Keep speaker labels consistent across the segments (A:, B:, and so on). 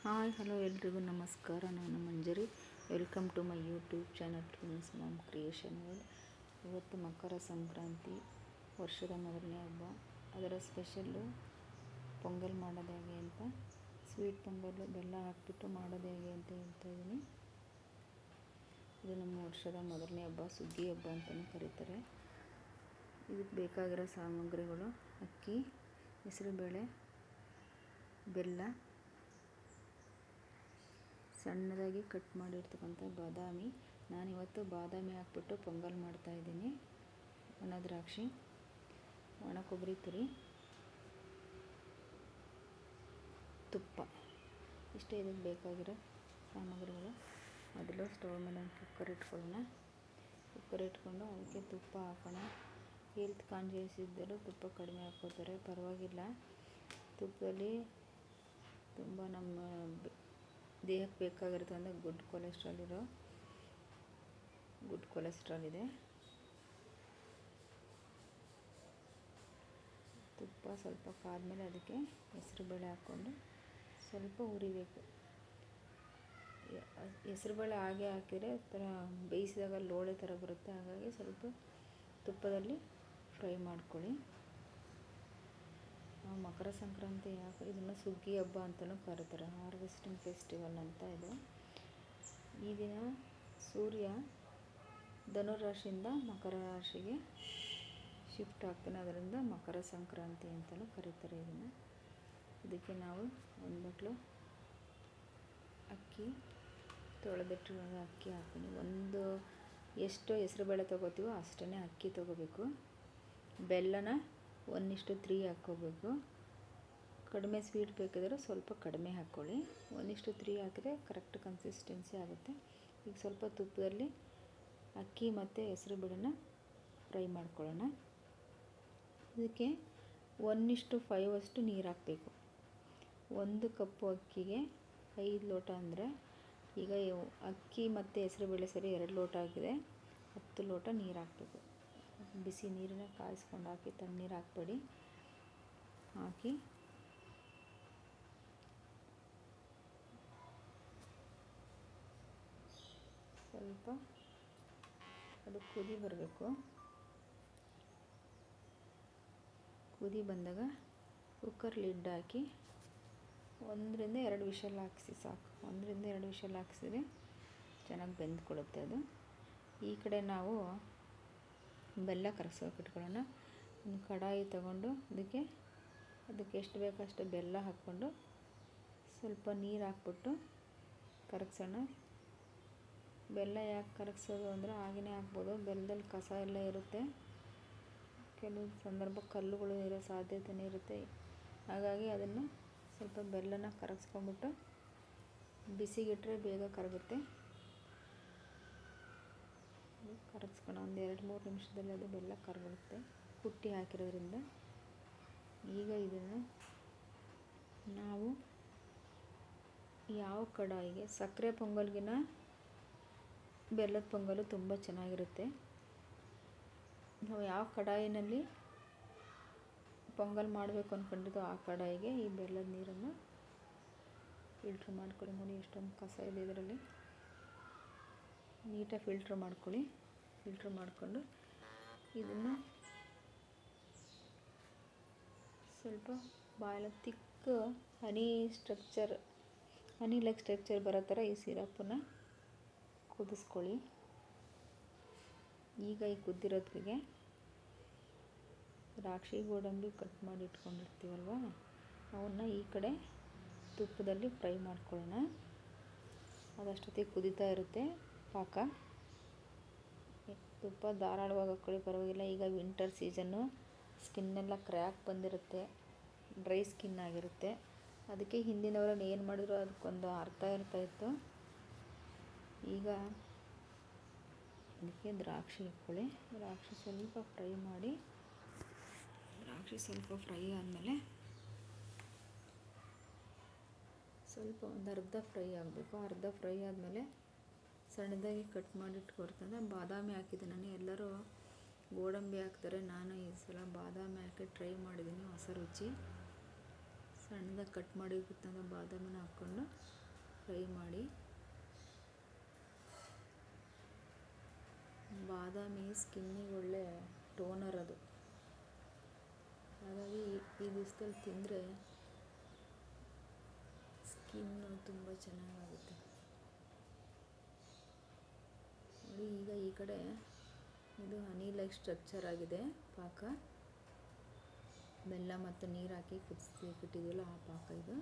A: Hi hello ಎಲ್ರಿಗೂ ನಮಸ್ಕಾರ. ನಾನು Manjari. Welcome to my YouTube channel twins mom creation world. ಇವತ್ತು ಮಕರ ಸಂಕ್ರಾಂತಿ, ವರ್ಷದ ಮೊದಲನೇ ಹಬ್ಬ. ಅದರ ಸ್ಪೆಷಲ್ಲು ಪೊಂಗಲ್ ಮಾಡೋದು ಹೇಗೆ ಅಂತ, ಸ್ವೀಟ್ ಪೊಂಗಲ್ಲು ಬೆಲ್ಲ ಹಾಕ್ಬಿಟ್ಟು ಮಾಡೋದು ಹೇಗೆ ಅಂತ ಹೇಳ್ತಾಯಿದ್ದೀನಿ. ಇದು ನಮ್ಮ ವರ್ಷದ ಮೊದಲನೇ ಹಬ್ಬ, ಸುಗ್ಗಿ ಹಬ್ಬ ಅಂತಲೂ ಕರೀತಾರೆ. ಇದಕ್ಕೆ ಬೇಕಾಗಿರೋ ಸಾಮಗ್ರಿಗಳು: ಅಕ್ಕಿ, ಹೆಸರುಬೇಳೆ, ಬೆಲ್ಲ, ಸಣ್ಣದಾಗಿ ಕಟ್ ಮಾಡಿರ್ತಕ್ಕಂಥ ಬಾದಾಮಿ. ನಾನಿವತ್ತು ಬಾದಾಮಿ ಹಾಕ್ಬಿಟ್ಟು ಪೊಂಗಲ್ ಮಾಡ್ತಾಯಿದ್ದೀನಿ. ಒಣ ದ್ರಾಕ್ಷಿ, ಒಣ ಕೊಬ್ಬರಿ ತುರಿ, ತುಪ್ಪ. ಇಷ್ಟೇ ಇದಕ್ಕೆ ಬೇಕಾಗಿರೋ ಸಾಮಗ್ರಿಗಳು. ಮೊದಲು ಸ್ಟವ್ ಮೇಲೆ ಒಂದು ಕುಕ್ಕರ್ ಇಟ್ಕೊಳ್ಳೋಣ. ಕುಕ್ಕರ್ ಇಟ್ಕೊಂಡು ಅದಕ್ಕೆ ತುಪ್ಪ ಹಾಕೋಣ. ಹೆಲ್ತ್ ಕಾನ್ಷಿಯಸ್ ಇದ್ದರೂ ತುಪ್ಪ ಕಡಿಮೆ ಹಾಕ್ಕೋತಾರೆ, ಪರವಾಗಿಲ್ಲ. ತುಪ್ಪದಲ್ಲಿ ತುಂಬ ನಮ್ಮ ದೇಹಕ್ಕೆ ಬೇಕಾಗಿರುತ್ತೆ ಅಂದರೆ ಗುಡ್ ಕೊಲೆಸ್ಟ್ರಾಲ್ ಇದೆ. ತುಪ್ಪ ಸ್ವಲ್ಪ ಕಾದ್ಮೇಲೆ ಅದಕ್ಕೆ ಹೆಸರುಬೇಳೆ ಹಾಕ್ಕೊಂಡು ಸ್ವಲ್ಪ ಹುರಿಬೇಕು. ಹೆಸರುಬೇಳೆ ಹಾಗೆ ಹಾಕಿದರೆ ಥರ ಬೇಯಿಸಿದಾಗ ಲೋಳೆ ಥರ ಬರುತ್ತೆ, ಹಾಗಾಗಿ ಸ್ವಲ್ಪ ತುಪ್ಪದಲ್ಲಿ ಫ್ರೈ ಮಾಡ್ಕೊಳ್ಳಿ. ನಾವು ಮಕರ ಸಂಕ್ರಾಂತಿ ಇದನ್ನು ಸುಗ್ಗಿ ಹಬ್ಬ ಅಂತಲೂ ಕರೀತಾರೆ, ಹಾರ್ವೆಸ್ಟಿಂಗ್ ಫೆಸ್ಟಿವಲ್ ಅಂತ ಇದು. ಈ ದಿನ ಸೂರ್ಯ ಧನುರಾಶಿಯಿಂದ ಮಕರ ರಾಶಿಗೆ ಶಿಫ್ಟ್ ಆಗ್ತಾನೆ, ಅದರಿಂದ ಮಕರ ಸಂಕ್ರಾಂತಿ ಅಂತಲೂ ಕರೀತಾರೆ ಇದನ್ನು. ಇದಕ್ಕೆ ನಾವು ಒಂದು ಬಟ್ಲು ಅಕ್ಕಿ, ತೊಳೆದಿಟ್ಟಿರೋ ಅಕ್ಕಿ ಹಾಕ್ತೀನಿ. ಎಷ್ಟು ಹೆಸರುಬೇಳೆ ತೊಗೋತೀವೋ ಅಷ್ಟೇ ಅಕ್ಕಿ ತೊಗೋಬೇಕು. ಬೆಲ್ಲನ 1:3 ಹಾಕ್ಕೋಬೇಕು. ಕಡಿಮೆ ಸ್ವೀಟ್ ಬೇಕಿದ್ರೆ ಸ್ವಲ್ಪ ಕಡಿಮೆ ಹಾಕ್ಕೊಳ್ಳಿ. 1:3 ಹಾಕಿದ್ರೆ ಕರೆಕ್ಟ್ ಕನ್ಸಿಸ್ಟೆನ್ಸಿ ಆಗುತ್ತೆ. ಈಗ ಸ್ವಲ್ಪ ತುಪ್ಪದಲ್ಲಿ ಅಕ್ಕಿ ಮತ್ತು ಹೆಸರುಬೇಳೆನ ಫ್ರೈ ಮಾಡ್ಕೊಳ್ಳೋಣ. ಇದಕ್ಕೆ 1:5 ಅಷ್ಟು ನೀರು ಹಾಕಬೇಕು. 1 ಕಪ್ಪು ಅಕ್ಕಿಗೆ 5 ಲೋಟ ಅಂದರೆ, ಈಗ ಅಕ್ಕಿ ಮತ್ತು ಹೆಸರುಬೇಳೆ ಸರಿ 2 ಲೋಟ ಆಗಿದೆ, 10 ಲೋಟ ನೀರು ಹಾಕಬೇಕು. ಬಿಸಿ ನೀರನ್ನ ಕಾಯಿಸ್ಕೊಂಡು ಹಾಕಿ, ತಣ್ಣೀರು ಹಾಕಬೇಡಿ. ಹಾಕಿ ಸ್ವಲ್ಪ ಅದು ಕುದಿ ಬರಬೇಕು. ಕುದಿ ಬಂದಾಗ ಕುಕ್ಕರ್ ಲಿಡ್ ಹಾಕಿ 1-2 ವಿಷಲ್ ಹಾಕಿಸಿ ಸಾಕು. 1-2 ವಿಷಲ್ ಹಾಕಿಸಿದ್ರೆ ಚೆನ್ನಾಗಿ ಬೆಂದ್ಕೊಳ್ಳುತ್ತೆ ಅದು. ಈ ಕಡೆ ನಾವು ಬೆಲ್ಲ ಕರಗಿಸೋಕೆ ಇಟ್ಕೊಳ್ಳೋಣ. ಒಂದು ಕಡಾಯಿ ತಗೊಂಡು ಅದಕ್ಕೆ ಎಷ್ಟು ಬೇಕೋ ಅಷ್ಟು ಬೆಲ್ಲ ಹಾಕ್ಕೊಂಡು ಸ್ವಲ್ಪ ನೀರು ಹಾಕ್ಬಿಟ್ಟು ಕರಗಿಸೋಣ. ಬೆಲ್ಲ ಯಾಕೆ ಕರಗಿಸೋದು ಅಂದರೆ, ಹಾಗೆಯೇ ಹಾಕ್ಬೋದು, ಬೆಲ್ಲದಲ್ಲಿ ಕಸ ಎಲ್ಲ ಇರುತ್ತೆ, ಕೆಲವು ಸಂದರ್ಭ ಕಲ್ಲುಗಳು ಇರೋ ಸಾಧ್ಯತೆಯೂ ಇರುತ್ತೆ. ಹಾಗಾಗಿ ಅದನ್ನು ಸ್ವಲ್ಪ ಬೆಲ್ಲನ ಕರಗಿಸ್ಕೊಂಡ್ಬಿಟ್ಟು ಬಿಸಿಗಿಟ್ಟರೆ ಬೇಗ ಕರಗುತ್ತೆ. ಕರಗಿಸ್ಕೊಂಡು ಒಂದು 2-3 ನಿಮಿಷದಲ್ಲಿ ಅದು ಬೆಲ್ಲ ಕರಗುತ್ತೆ, ಕುಟ್ಟಿ ಹಾಕಿರೋದ್ರಿಂದ. ಈಗ ಇದನ್ನು ನಾವು ಯಾವ ಕಡಾಯಿಗೆ, ಸಕ್ಕರೆ ಪೊಂಗಲ್ಗಿನ ಬೆಲ್ಲದ ಪೊಂಗಲು ತುಂಬ ಚೆನ್ನಾಗಿರುತ್ತೆ. ನಾವು ಯಾವ ಕಡಾಯಿನಲ್ಲಿ ಪೊಂಗಲ್ ಮಾಡಬೇಕು ಅಂದ್ಕೊಂಡಿದ್ದೋ ಆ ಕಡಾಯಿಗೆ ಈ ಬೆಲ್ಲದ ನೀರನ್ನು ಫಿಲ್ಟ್ರ್ ಮಾಡ್ಕೊಳ್ಳಿ. ನೋಡಿ ಎಷ್ಟೊಂದು ಕಸ ಇದೆ ಇದರಲ್ಲಿ, ನೀಟಾಗಿ ಫಿಲ್ಟ್ರ್ ಮಾಡ್ಕೊಳ್ಳಿ. ಫಿಲ್ಟ್ರ್ ಮಾಡಿಕೊಂಡು ಇದನ್ನು ಸ್ವಲ್ಪ ಬಾಯಲ್ಲಿ ತಿಕ್ಕ ಹನಿ ಲೈಕ್ ಸ್ಟ್ರಕ್ಚರ್ ಬರೋ ಥರ ಈ ಸಿರಪ್ಪನ್ನು ಕುದಿಸ್ಕೊಳ್ಳಿ. ಈಗ ಈ ಕುದ್ದಿರೋದಕ್ಕೆ ದ್ರಾಕ್ಷಿ, ಗೋಡಂಬಿ ಕಟ್ ಮಾಡಿ ಇಟ್ಕೊಂಡಿರ್ತೀವಲ್ವ, ಅವನ್ನ ಈ ಕಡೆ ತುಪ್ಪದಲ್ಲಿ ಫ್ರೈ ಮಾಡ್ಕೊಳ್ಳೋಣ. ಅದಷ್ಟೊತ್ತಿಗೆ ಕುದೀತಾ ಇರುತ್ತೆ ಪಾಕ. ತುಪ್ಪ ಧಾರಾಳವಾಗಿ ಹಾಕ್ಕೊಳ್ಳಿ, ಪರವಾಗಿಲ್ಲ. ಈಗ ವಿಂಟರ್ ಸೀಸನ್ನು, ಸ್ಕಿನ್ನೆಲ್ಲ ಕ್ರ್ಯಾಕ್ ಬಂದಿರುತ್ತೆ, ಡ್ರೈ ಸ್ಕಿನ್ ಆಗಿರುತ್ತೆ. ಅದಕ್ಕೆ ಹಿಂದಿನವರಲ್ಲಿ ಏನು ಮಾಡಿದ್ರು ಅದಕ್ಕೊಂದು ಅರ್ಥ ಇರ್ತಾಯಿತ್ತು. ಈಗ ಅದಕ್ಕೆ ದ್ರಾಕ್ಷಿ ಹಾಕ್ಕೊಳ್ಳಿ. ದ್ರಾಕ್ಷಿ ಸ್ವಲ್ಪ ಫ್ರೈ ಮಾಡಿ, ದ್ರಾಕ್ಷಿ ಸ್ವಲ್ಪ ಫ್ರೈ ಆದಮೇಲೆ ಸ್ವಲ್ಪ ಒಂದು ಅರ್ಧ ಫ್ರೈ ಆಗಬೇಕು. ಅರ್ಧ ಫ್ರೈ ಆದಮೇಲೆ ಸಣ್ಣದಾಗಿ ಕಟ್ ಮಾಡಿ ಇಟ್ಕೊಡ್ತಂದ್ರೆ ಬಾದಾಮಿ ಹಾಕಿದ್ದೆ ನಾನು. ಎಲ್ಲರೂ ಗೋಡಂಬಿ ಹಾಕ್ತಾರೆ, ನಾನು ಈ ಸಲ ಬಾದಾಮಿ ಹಾಕಿ ಟ್ರೈ ಮಾಡಿದ್ದೀನಿ, ಹೊಸ ರುಚಿ. ಸಣ್ಣದಾಗಿ ಕಟ್ ಮಾಡಿರ್ತಕ್ಕಂಥ ಬಾದಾಮಿನ ಹಾಕ್ಕೊಂಡು ಫ್ರೈ ಮಾಡಿ. ಬಾದಾಮಿ ಸ್ಕಿನ್ನಿಗೆ ಒಳ್ಳೆ ಟೋನರ್ ಅದು. ಹಾಗಾಗಿ ಈ ದಿವಸದಲ್ಲಿ ತಿಂದರೆ ಸ್ಕಿನ್ನು ತುಂಬ ಚೆನ್ನಾಗಾಗುತ್ತೆ ನೋಡಿ. ಈಗ ಈ ಕಡೆ ಇದು ಹನಿ ಲೈಕ್ ಸ್ಟ್ರಕ್ಚರ್ ಆಗಿದೆ ಪಾಕ. ಬೆಲ್ಲ ಮತ್ತು ನೀರು ಹಾಕಿ ಕುದಿಸಿಬಿಟ್ಟಿದ್ವಲ್ಲ ಆ ಪಾಕ ಇದು.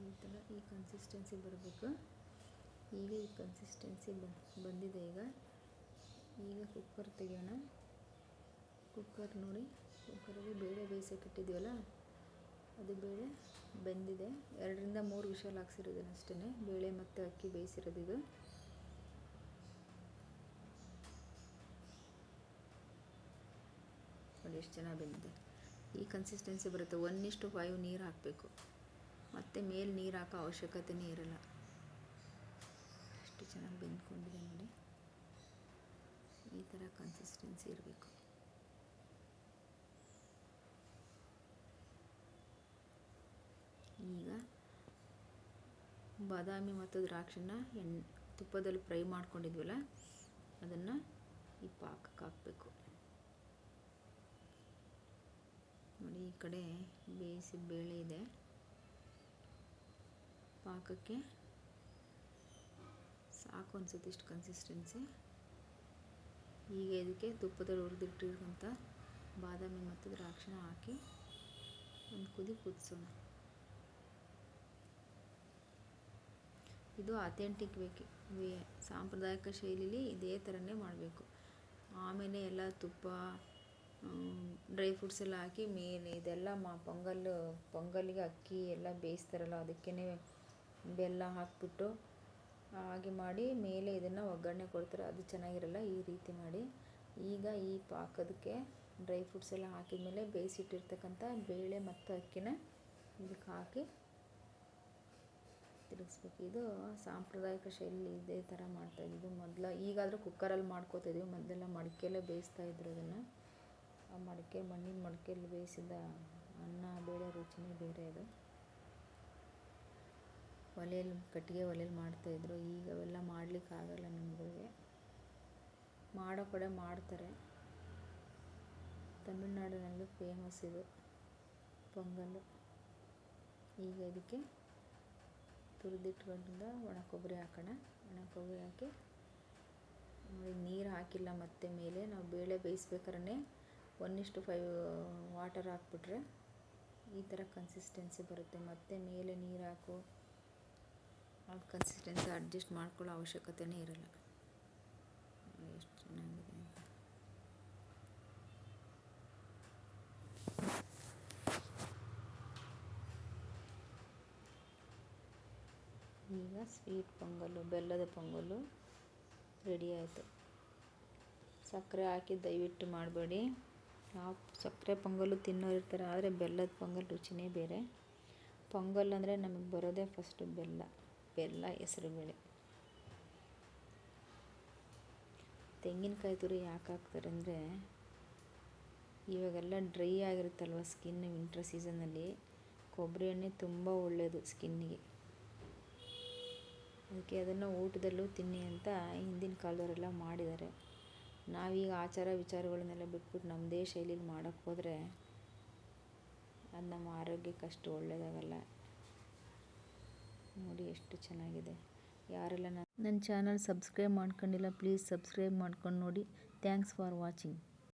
A: ಈ ಥರ ಈ ಕನ್ಸಿಸ್ಟೆನ್ಸಿ ಬರಬೇಕು. ಈಗ ಈ ಕನ್ಸಿಸ್ಟೆನ್ಸಿ ಬಂದಿದೆ. ಈಗ ಕುಕ್ಕರ್ ತೆಗೆಯೋಣ. ಕುಕ್ಕರ್ ನೋಡಿ, ಕುಕ್ಕರಲ್ಲಿ ಬೇಳೆ ಬೇಯಿಸೋಕೆ ಇಟ್ಟಿದ್ದೀವಲ್ಲ, ಅದು ಬೇಳೆ ಬೆಂದಿದೆ. 2ರಿಂದ 3 ವಿಷಲ್ ಹಾಕ್ಸಿರೋದೇನು ಅಷ್ಟೇ. ಬೇಳೆ ಮತ್ತು ಅಕ್ಕಿ ಬೇಯಿಸಿರೋದು ಇದು. ನೋಡಿ ಎಷ್ಟು ಚೆನ್ನಾಗಿ ಬೆಂದಿದೆ. ಈ ಕನ್ಸಿಸ್ಟೆನ್ಸಿ ಬರುತ್ತೆ. 1:5 ನೀರು ಹಾಕಬೇಕು. ಮತ್ತು ಮೇಲೆ ನೀರು ಹಾಕೋ ಅವಶ್ಯಕತೆಯೇ ಇರಲ್ಲ. ಎಷ್ಟು ಚೆನ್ನಾಗಿ ಬೆಂದ್ಕೊಂಡಿದೆ ನೋಡಿ. ಈ ಥರ ಕನ್ಸಿಸ್ಟೆನ್ಸಿ ಇರಬೇಕು. ಈಗ ಬಾದಾಮಿ ಮತ್ತು ದ್ರಾಕ್ಷಿನ ತುಪ್ಪದಲ್ಲಿ ಫ್ರೈ ಮಾಡ್ಕೊಂಡಿದ್ವಲ್ಲ, ಅದನ್ನು ಈ ಪಾಕಕ್ಕೆ ಹಾಕಬೇಕು ನೋಡಿ. ಈ ಕಡೆ ಬೇಯಿಸಿದ ಬೇಳೆ ಇದೆ, ಪಾಕಕ್ಕೆ ಸಾಕು ಅನಿಸುತ್ತೆ ಇಷ್ಟು ಕನ್ಸಿಸ್ಟೆನ್ಸಿ. ಈಗ ಇದಕ್ಕೆ ತುಪ್ಪದಲ್ಲಿ ಹುರಿದಿಟ್ಟಿರುವಂಥ ಬಾದಾಮಿ ಮತ್ತು ದ್ರಾಕ್ಷಿನ ಹಾಕಿ ಒಂದು ಕುದಿ ಕುದಿಸೋಣ. ಇದು ಅಥೆಂಟಿಕ್ ವೇ, ಸಾಂಪ್ರದಾಯಿಕ ಶೈಲಿಲಿ ಇದೇ ಥರನೇ ಮಾಡಬೇಕು. ಆಮೇಲೆ ಎಲ್ಲ ತುಪ್ಪ, ಡ್ರೈ ಫ್ರೂಟ್ಸ್ ಎಲ್ಲ ಹಾಕಿ ಮೇಲೆ ಇದೆಲ್ಲ ಪೊಂಗಲ್ಗೆ ಅಕ್ಕಿ ಎಲ್ಲ ಬೇಯಿಸ್ತಾರಲ್ಲ, ಅದಕ್ಕೇ ಬೆಲ್ಲ ಹಾಕ್ಬಿಟ್ಟು ಹಾಗೆ ಮಾಡಿ ಮೇಲೆ ಇದನ್ನು ಒಗ್ಗರಣೆ ಕೊಡ್ತಾರೆ. ಅದು ಚೆನ್ನಾಗಿರಲ್ಲ. ಈ ರೀತಿ ಮಾಡಿ. ಈಗ ಈ ಪಾಕದಕ್ಕೆ ಡ್ರೈ ಫ್ರೂಟ್ಸ್ ಎಲ್ಲ ಹಾಕಿದ್ಮೇಲೆ ಬೇಯಿಸಿಟ್ಟಿರ್ತಕ್ಕಂಥ ಬೇಳೆ ಮತ್ತು ಅಕ್ಕಿನ ಇದಕ್ಕೆ ಹಾಕಿ ತಿರುಗಿಸ್ಬೇಕು. ಇದು ಸಾಂಪ್ರದಾಯಿಕ ಶೈಲಿ ಇದೇ ಥರ ಮಾಡ್ತಾಯಿದ್ದು ಮೊದಲು. ಈಗಾದರೂ ಕುಕ್ಕರಲ್ಲಿ ಮಾಡ್ಕೋತಾಯಿದ್ವಿ. ಮೊದಲೆಲ್ಲ ಮಡಿಕೆಯಲ್ಲೇ ಬೇಯಿಸ್ತಾಯಿದ್ರು ಅದನ್ನು. ಆ ಮಣ್ಣಿನ ಮಡಿಕೆಯಲ್ಲಿ ಬೇಯಿಸಿದ ಅನ್ನ ಬೇಳೆ ರುಚಿನೇ ಬೇರೆ ಅದು. ಕಟ್ಟಿಗೆ ಒಲೆಯಲ್ಲಿ ಮಾಡ್ತಾಯಿದ್ರು. ಈಗ ಅವೆಲ್ಲ ಮಾಡಲಿಕ್ಕಾಗಲ್ಲ ನಮ್ಗಳಿಗೆ. ಮಾಡೋ ಕಡೆ ಮಾಡ್ತಾರೆ. ತಮಿಳ್ನಾಡಿನಲ್ಲಿ ಫೇಮಸ್ ಇದು ಪೊಂಗಲ್ಲು. ಈಗ ಇದಕ್ಕೆ ತುರಿದಿಟ್ಕೊಂಡಿದ್ದ ಒಣ ಕೊಬ್ಬರಿ ಹಾಕೋಣ. ಒಣ ಕೊಬ್ಬರಿ ಹಾಕಿ ನೀರು ಹಾಕಿಲ್ಲ. ಮತ್ತೆ ಮೇಲೆ ನಾವು ಬೇಳೆ ಬೇಯಿಸ್ಬೇಕಾದ್ರೆ 1:5 ವಾಟರ್ ಹಾಕ್ಬಿಟ್ರೆ ಈ ಥರ ಕನ್ಸಿಸ್ಟೆನ್ಸಿ ಬರುತ್ತೆ. ಮತ್ತು ಮೇಲೆ ನೀರು ಹಾಕು, ಆ ಕನ್ಸಿಸ್ಟೆನ್ಸಿ ಅಡ್ಜಸ್ಟ್ ಮಾಡ್ಕೊಳ್ಳೋ ಅವಶ್ಯಕತೆಯೇ ಇರಲ್ಲ. ಎಷ್ಟು ಚೆನ್ನಾಗಿದೆ ಅಂತ. ಈಗ ಸ್ವೀಟ್ ಪೊಂಗಲ್ಲು, ಬೆಲ್ಲದ ಪೊಂಗಲ್ಲು ರೆಡಿ ಆಯಿತು. ಸಕ್ಕರೆ ಹಾಕಿ ದಯವಿಟ್ಟು ಮಾಡಬೇಡಿ. ಯಾವ ಸಕ್ಕರೆ ಪೊಂಗಲ್ಲು ತಿನ್ನೋರು ಇರ್ತಾರೆ, ಆದರೆ ಬೆಲ್ಲದ ಪೊಂಗಲ್ ರುಚಿನೇ ಬೇರೆ. ಪೊಂಗಲ್ ಅಂದರೆ ನಮಗೆ ಬರೋದೇ ಫಸ್ಟು ಬೆಲ್ಲ, ಹೆಸರುಬೇಳೆ. ತೆಂಗಿನಕಾಯಿ ತುರಿ ಯಾಕೆ ಹಾಕ್ತಾರೆ ಅಂದರೆ, ಇವಾಗೆಲ್ಲ ಡ್ರೈ ಆಗಿರುತ್ತಲ್ವ ಸ್ಕಿನ್, ವಿಂಟರ್ ಸೀಸನಲ್ಲಿ ಕೊಬ್ಬರಿ ಎಣ್ಣೆ ತುಂಬ ಒಳ್ಳೆಯದು ಸ್ಕಿನ್ನಿಗೆ. ಅದಕ್ಕೆ ಅದನ್ನು ಊಟದಲ್ಲೂ ತಿನ್ನಿ ಅಂತ ಹಿಂದಿನ ಕಾಲದವರೆಲ್ಲ ಮಾಡಿದ್ದಾರೆ. ನಾವೀಗ ಆಚಾರ ವಿಚಾರಗಳನ್ನೆಲ್ಲ ಬಿಟ್ಬಿಟ್ಟು ನಮ್ಮದೇ ಶೈಲಿಲಿ ಮಾಡೋಕ್ಕೆ ಹೋದರೆ ಅದು ನಮ್ಮ ಆರೋಗ್ಯಕ್ಕೆ ಅಷ್ಟು ಒಳ್ಳೆಯದಾಗಲ್ಲ. ನೋಡಿ ಎಷ್ಟು ಚೆನ್ನಾಗಿದೆ. ಯಾರೆಲ್ಲ ನನ್ನ ಚಾನಲ್ ಸಬ್ಸ್ಕ್ರೈಬ್ ಮಾಡ್ಕೊಂಡಿಲ್ಲ, ಪ್ಲೀಸ್ ಸಬ್ಸ್ಕ್ರೈಬ್ ಮಾಡ್ಕೊಂಡು ನೋಡಿ. Thanks for watching.